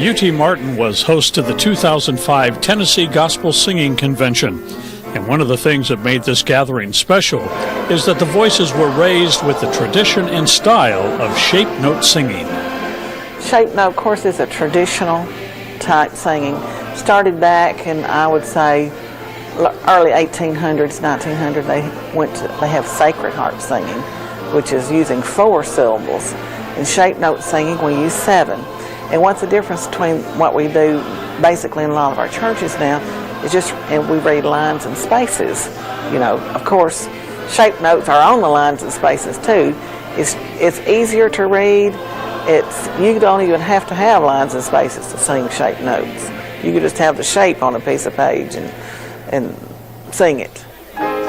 UT Martin was host to the 2005 Tennessee Gospel Singing Convention. And one of the things that made this gathering special is that the voices were raised with the tradition and style of shape note singing. Shape note, of course, is a traditional type singing. Started back in, I would say, early 1800s, 1900. They have sacred harp singing, which is using 4 syllables. In shape note singing, we use 7. And what's the difference between what we do basically in a lot of our churches now is just, and we read lines and spaces. You know, of course, shape notes are on the lines and spaces too. It's easier to read. You don't even have to have lines and spaces to sing shape notes. You could just have the shape on a piece of page and sing it.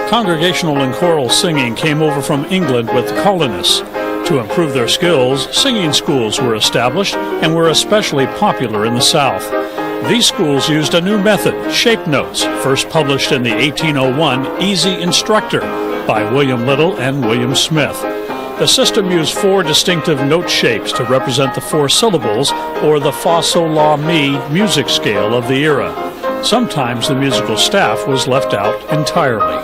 Congregational and choral singing came over from England with the colonists. To improve their skills, singing schools were established and were especially popular in the South. These schools used a new method, shape notes, first published in the 1801 Easy Instructor by William Little and William Smith. The system used 4 distinctive note shapes to represent the 4 syllables, or the fa, sol, la, mi music scale of the era. Sometimes the musical staff was left out entirely.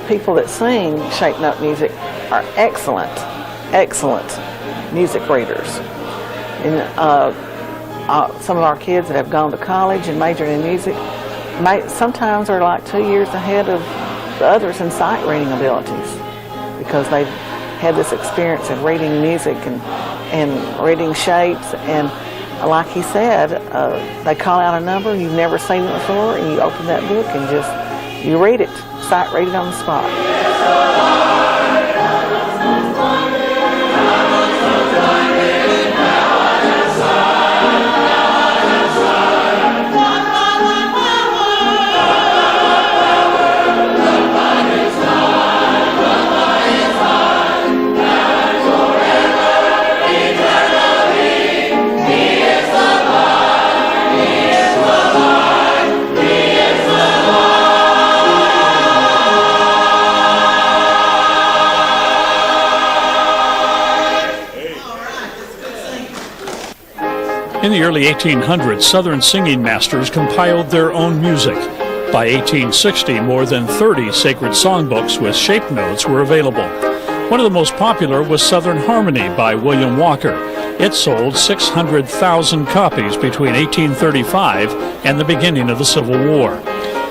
People that sing shape note music are excellent music readers. And some of our kids that have gone to college and majored in music sometimes are like 2 years ahead of the others in sight reading abilities, because they've had this experience of reading music and reading shapes. And like he said, they call out a number you've never seen it before, and you open that book and you read it, sight read it on the spot. In the early 1800s, Southern singing masters compiled their own music. By 1860, more than 30 sacred songbooks with shape notes were available. One of the most popular was Southern Harmony by William Walker. It sold 600,000 copies between 1835 and the beginning of the Civil War.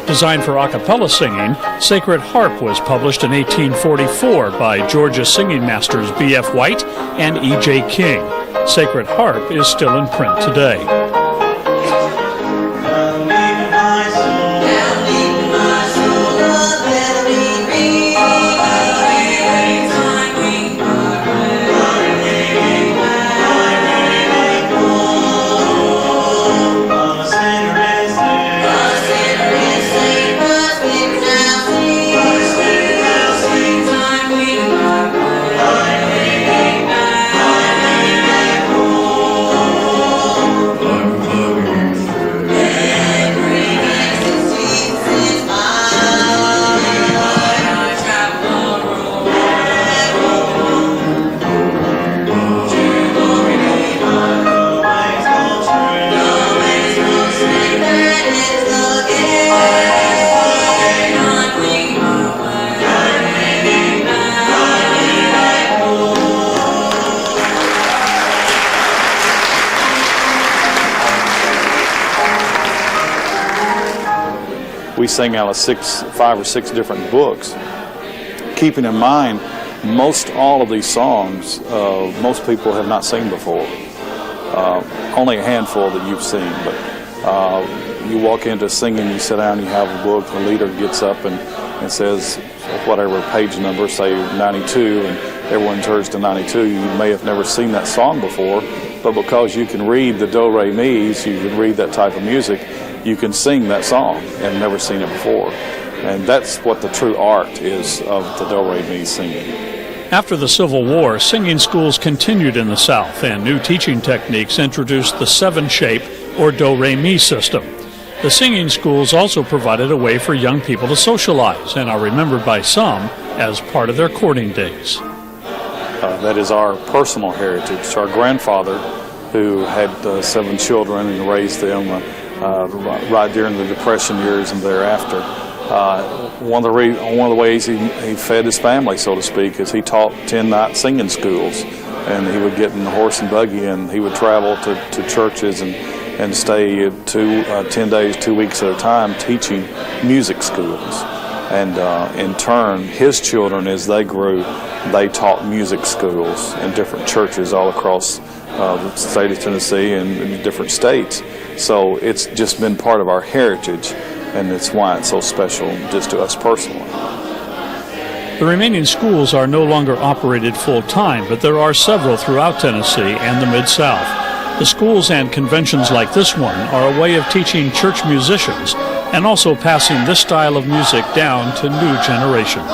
Designed for a cappella singing, Sacred Harp was published in 1844 by Georgia singing masters B.F. White and E.J. King. Sacred Harp is still in print today. We sing out of 5 or 6 different books, keeping in mind most all of these songs most people have not seen before. Only a handful that you've seen, but you walk into singing, you sit down, you have a book, the leader gets up and says whatever page number, say 92, and everyone turns to 92. You may have never seen that song before, but because you can read the do, re, mi's, you can read that type of music, you can sing that song and never seen it before. And that's what the true art is of the do, re, mi singing. After the Civil War, singing schools continued in the South, and new teaching techniques introduced the 7-shape or do, re, mi system. The singing schools also provided a way for young people to socialize and are remembered by some as part of their courting days. That is our personal heritage. Our grandfather, who had 7 children and raised them right during the Depression years and thereafter, one of the ways he fed his family, so to speak, is he taught 10-night singing schools. And he would get in the horse and buggy and he would travel to churches and stay 10 days, 2 weeks at a time teaching music schools. And in turn, his children, as they grew, they taught music schools in different churches all across the state of Tennessee and in different states. So it's just been part of our heritage, and it's why it's so special just to us personally. The remaining schools are no longer operated full-time, but there are several throughout Tennessee and the Mid-South. The schools and conventions like this one are a way of teaching church musicians and also passing this style of music down to new generations.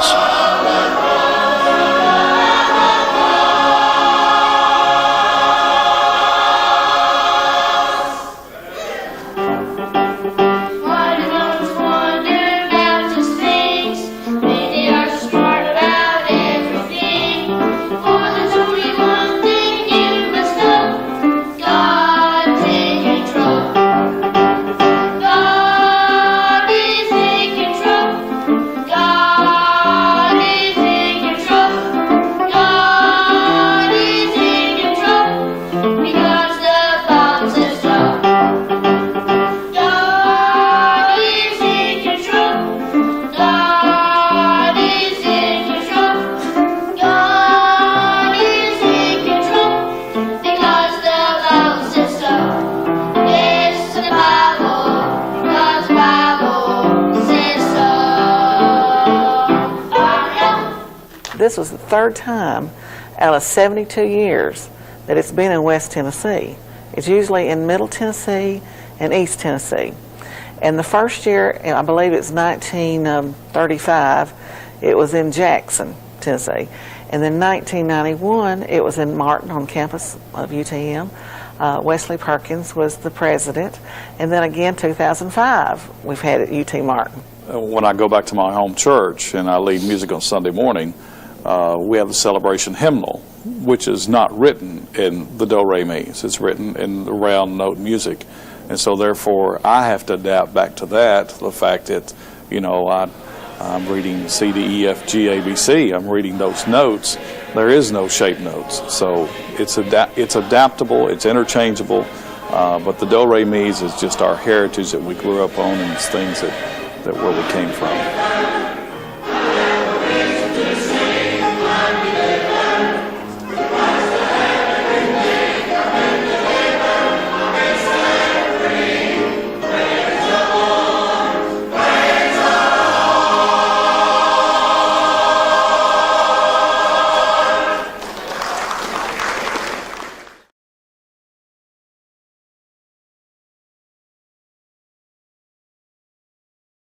This was the 3rd time out of 72 years that it's been in West Tennessee. It's usually in Middle Tennessee and East Tennessee. And the first year, I believe it's 1935, it was in Jackson, Tennessee. And then 1991, it was in Martin on campus of UTM. Wesley Perkins was the president. And then again, 2005, we've had it at UT Martin. When I go back to my home church and I lead music on Sunday morning, we have the celebration hymnal, which is not written in the do-re-mi's. It's written in the round note music. And so therefore, I have to adapt back to that, the fact that, you know, I'm reading C, D, E, F, G, A, B, C. I'm reading those notes. There is no shape notes. So it's adaptable, it's interchangeable, but the do-re-mi's is just our heritage that we grew up on, and it's things that where we came from.